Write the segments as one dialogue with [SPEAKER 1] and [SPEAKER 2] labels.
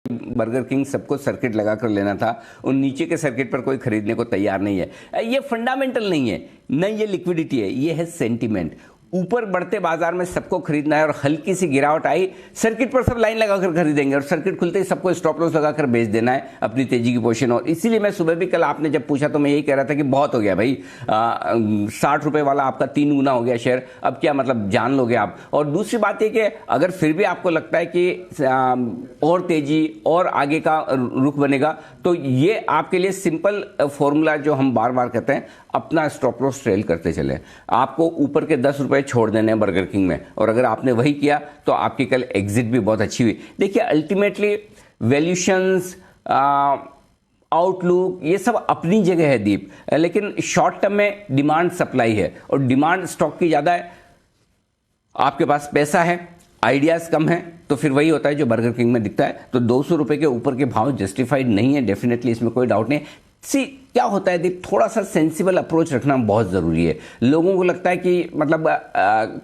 [SPEAKER 1] Burger king सबको circuit लगा कर लेना था, उन नीचे के सर्किट पर कोई खरीदने को तैयार नहीं है। ये फंडामेंटल नहीं है, न ये लिक्विडिटी है, ये है सेंटीमेंट। ऊपर बढ़ते बाजार में सबको खरीदना है और हल्की सी गिरावट आई, सर्किट पर सब लाइन लगाकर खरीदेंगे और सर्किट खुलते ही सबको स्टॉप लॉस लगाकर बेच देना है अपनी तेजी की पोजीशन। और इसीलिए मैं सुबह भी, कल आपने जब पूछा तो मैं यही कह रहा था कि बहुत हो गया भाई, 60 रुपए वाला आपका 3 गुना हो गया शेयर, अब क्या मतलब जान लोगे आप। और दूसरी बात यह कि अगर फिर भी आपको लगता है कि और तेजी और आगे का रुख बनेगा, तो ये आपके लिए सिंपल फॉर्मूला जो हम बार बार कहते हैं, अपना स्टॉप लॉस ट्रेल करते चले। आपको ऊपर के 10 रुपए छोड़ देने हैं बर्गर किंग में, और अगर आपने वही किया तो आपकी कल एग्जिट भी बहुत अच्छी हुई। देखिए अल्टीमेटली वैल्यूशंस, आउटलुक, ये सब अपनी जगह है दीप, लेकिन शॉर्ट टर्म में डिमांड सप्लाई है और डिमांड स्टॉक की ज्यादा है, आपके पास पैसा है, आइडियाज कम है, तो फिर वही होता है जो बर्गर किंग में दिखता है। तो 200 रुपए के ऊपर के भाव जस्टिफाइड नहीं है, डेफिनेटली, इसमें कोई डाउट नहीं। सी क्या होता है दीप, थोड़ा सा सेंसिबल अप्रोच रखना बहुत जरूरी है। लोगों को लगता है कि मतलब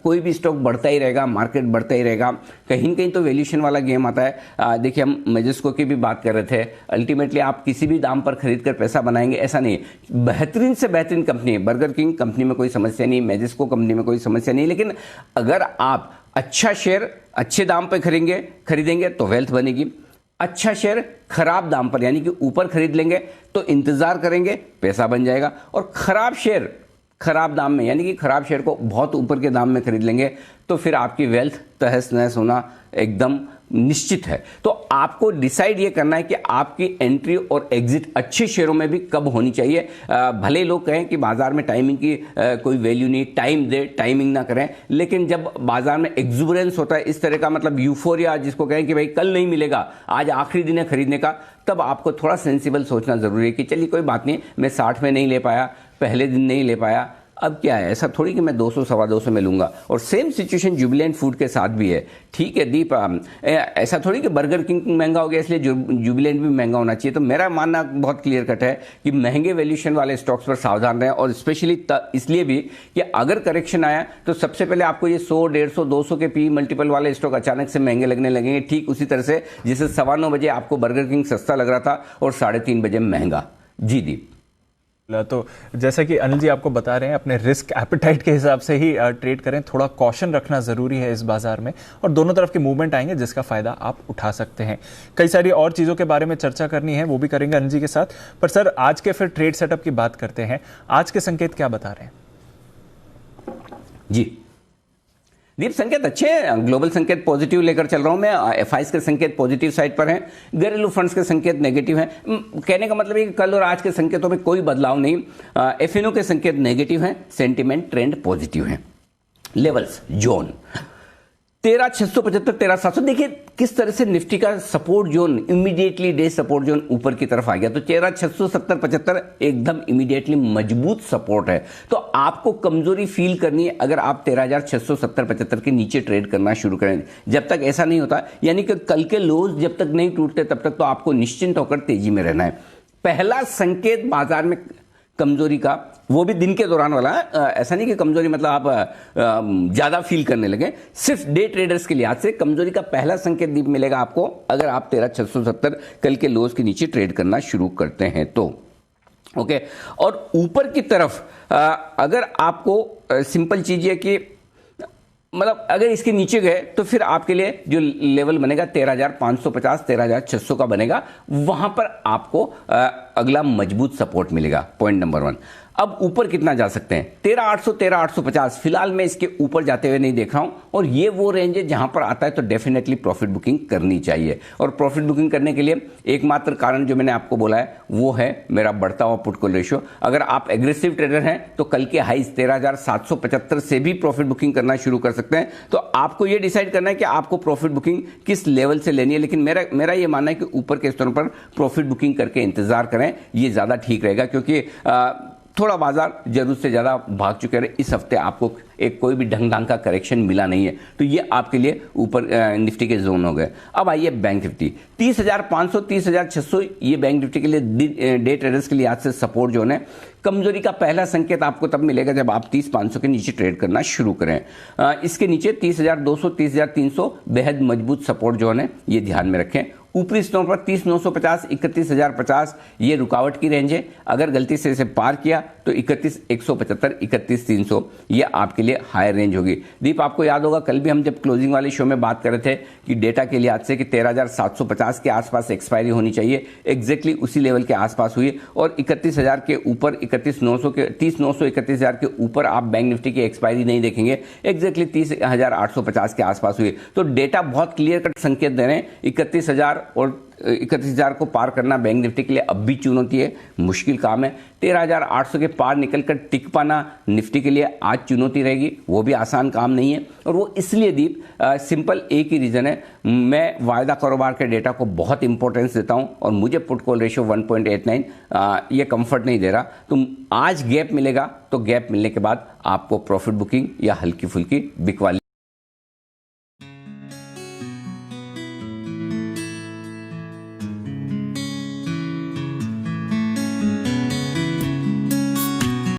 [SPEAKER 1] कोई भी स्टॉक बढ़ता ही रहेगा, मार्केट बढ़ता ही रहेगा, कहीं कहीं तो वैल्यूएशन वाला गेम आता है। देखिए हम मेजेस्को की भी बात कर रहे थे, अल्टीमेटली आप किसी भी दाम पर खरीद कर पैसा बनाएंगे ऐसा नहीं है। बेहतरीन से बेहतरीन कंपनी है बर्गर किंग, कंपनी में कोई समस्या नहीं, मेजेस्को कंपनी में कोई समस्या नहीं, लेकिन अगर आप अच्छा शेयर अच्छे दाम पर खरीदेंगे तो वेल्थ बनेगी। अच्छा शेयर खराब दाम पर यानी कि ऊपर खरीद लेंगे तो इंतजार करेंगे, पैसा बन जाएगा। और खराब शेयर खराब दाम में यानी कि खराब शेयर को बहुत ऊपर के दाम में खरीद लेंगे तो फिर आपकी वेल्थ तहस नहस होना एकदम निश्चित है। तो आपको डिसाइड ये करना है कि आपकी एंट्री और एग्जिट अच्छे शेयरों में भी कब होनी चाहिए। भले लोग कहें कि बाजार में टाइमिंग की कोई वैल्यू नहीं, टाइम दे, टाइमिंग ना करें, लेकिन जब बाजार में एक्सुबरेंस होता है इस तरह का, मतलब यूफोरिया जिसको कहें कि भाई कल नहीं मिलेगा, आज आखिरी दिन है खरीदने का, तब आपको थोड़ा सेंसिबल सोचना जरूरी है कि चलिए कोई बात नहीं, मैं 60 में नहीं ले पाया, पहले दिन नहीं ले पाया, अब क्या है, ऐसा थोड़ी कि मैं 200 सवा 200 में लूंगा। और सेम सिचुएशन जुबिलेंट फूड के साथ भी है। ठीक है दीप, ऐसा थोड़ी कि बर्गर किंग महंगा हो गया इसलिए जुबिलेंट भी महंगा होना चाहिए। तो मेरा मानना बहुत क्लियर कट है कि महंगे वैल्यूएशन वाले स्टॉक्स पर सावधान रहें, और स्पेशली इसलिए भी कि अगर करेक्शन आया तो सबसे पहले आपको ये 100, 150, 200 के पी मल्टीपल वाले स्टॉक अचानक से महंगे लगने लगेंगे, ठीक उसी तरह से जैसे 9:15 बजे आपको बर्गर किंग सस्ता लग रहा था और 3:30 बजे महंगा। जी दीप।
[SPEAKER 2] तो जैसा कि अनिल जी आपको बता रहे हैं, अपने रिस्क एपेटाइट के हिसाब से ही ट्रेड करें, थोड़ा कॉशन रखना जरूरी है इस बाजार में, और दोनों तरफ के मूवमेंट आएंगे जिसका फायदा आप उठा सकते हैं। कई सारी और चीजों के बारे में चर्चा करनी है, वो भी करेंगे अनिल जी के साथ। पर सर आज के फिर ट्रेड सेटअप की बात करते हैं, आज के संकेत क्या बता रहे हैं?
[SPEAKER 1] जी दीप, संकेत अच्छे हैं, ग्लोबल संकेत पॉजिटिव लेकर चल रहा हूं मैं, एफआईज के संकेत पॉजिटिव साइड पर हैं, घरेलू फंड्स के संकेत नेगेटिव हैं। कहने का मतलब है कि कल और आज के संकेतों में कोई बदलाव नहीं। एफएनओ के संकेत नेगेटिव हैं, सेंटिमेंट ट्रेंड पॉजिटिव हैं। लेवल्स जोन 13,675, 13,700, देखिए किस तरह से निफ्टी का support zone immediately day support zone ऊपर की तरफ आ गया। तो 13,670, 75 एकदम इमीडिएटली मजबूत सपोर्ट है। तो आपको कमजोरी फील करनी है अगर आप 13,670, 75 के नीचे ट्रेड करना शुरू करें। जब तक ऐसा नहीं होता, यानी कि कल के लोज जब तक नहीं टूटते तब तक तो आपको निश्चिंत होकर तेजी में रहना है। पहला संकेत बाजार में कमजोरी का, वो भी दिन के दौरान वाला, ऐसा नहीं कि कमजोरी मतलब आप ज्यादा फील करने लगे, सिर्फ डे ट्रेडर्स के लिहाज से कमजोरी का पहला संकेत दीप मिलेगा आपको अगर आप 13,670 कल के लोज के नीचे ट्रेड करना शुरू करते हैं तो। ओके, और ऊपर की तरफ अगर आपको सिंपल चीज है कि मतलब अगर इसके नीचे गए तो फिर आपके लिए जो लेवल बनेगा 13,550, 13,600 का बनेगा, वहां पर आपको अगला मजबूत सपोर्ट मिलेगा। Point number 1। अब ऊपर कितना जा सकते हैं? 13,800, 13,850, फिलहाल मैं इसके ऊपर जाते हुए नहीं देख रहा हूं, और ये वो रेंज है जहां पर आता है तो डेफिनेटली प्रॉफिट बुकिंग करनी चाहिए। और प्रॉफिट बुकिंग करने के लिए एकमात्र कारण जो मैंने आपको बोला है वो है मेरा बढ़ता हुआ पुट कॉल रेशियो। अगर आप एग्रेसिव ट्रेडर हैं तो कल के हाईज 13,775 से भी प्रॉफिट बुकिंग करना शुरू कर सकते हैं। तो आपको ये डिसाइड करना है कि आपको प्रॉफिट बुकिंग किस लेवल से लेनी है, लेकिन मेरा ये मानना है कि ऊपर के स्तरों पर प्रॉफिट बुकिंग करके इंतजार करें, ये ज्यादा ठीक रहेगा, क्योंकि थोड़ा बाजार जरूरत से ज्यादा भाग चुके रहे। इस हफ्ते आपको एक कोई भी ढंग का करेक्शन मिला नहीं है, तो ये आपके लिए ऊपर निफ्टी के जोन हो गए। अब आइए बैंक निफ्टी 30,500, 30,600, ये बैंक निफ्टी के लिए डे ट्रेडर्स के लिए आज से सपोर्ट जोन है। कमजोरी का पहला संकेत आपको तब मिलेगा जब आप 30,500 के नीचे ट्रेड करना शुरू करें। इसके नीचे 30,200, 30,300 बेहद मजबूत सपोर्ट जोन है, ये ध्यान में रखें। ऊपरी स्टोन पर 30,950, 31,050 ये रुकावट की रेंज है। अगर गलती से इसे पार किया तो 31,175, 31,300 ये आपके लिए हायर रेंज होगी। दीप, आपको याद होगा कल भी हम जब क्लोजिंग वाले शो में बात कर रहे थे कि डेटा के लिहाज से कि 13,750 के आसपास एक्सपायरी होनी चाहिए, एग्जैक्टली उसी लेवल के आसपास हुई और 31,000 के ऊपर, 31,900 के 30,900, 31,000 के ऊपर आप बैंक निफ्टी की एक्सपायरी नहीं देखेंगे, एग्जैक्टली 30,850 के आसपास हुई। तो डेटा बहुत क्लियर कट संकेत दे रहे हैं 31,000 और 31,000 को पार करना बैंक निफ्टी के लिए अब भी चुनौती है, मुश्किल काम है। 13,800 के पार निकलकर टिक पाना निफ्टी के लिए आज चुनौती रहेगी, वो भी आसान काम नहीं है। और वो इसलिए दीप सिंपल एक ही रीज़न है, मैं वायदा कारोबार के डेटा को बहुत इंपॉर्टेंस देता हूं और मुझे पुट कॉल रेशियो 1.89 ये कंफर्ट नहीं दे रहा। तो आज गैप मिलेगा तो गैप मिलने के बाद आपको प्रॉफिट बुकिंग या हल्की फुल्की बिकवाली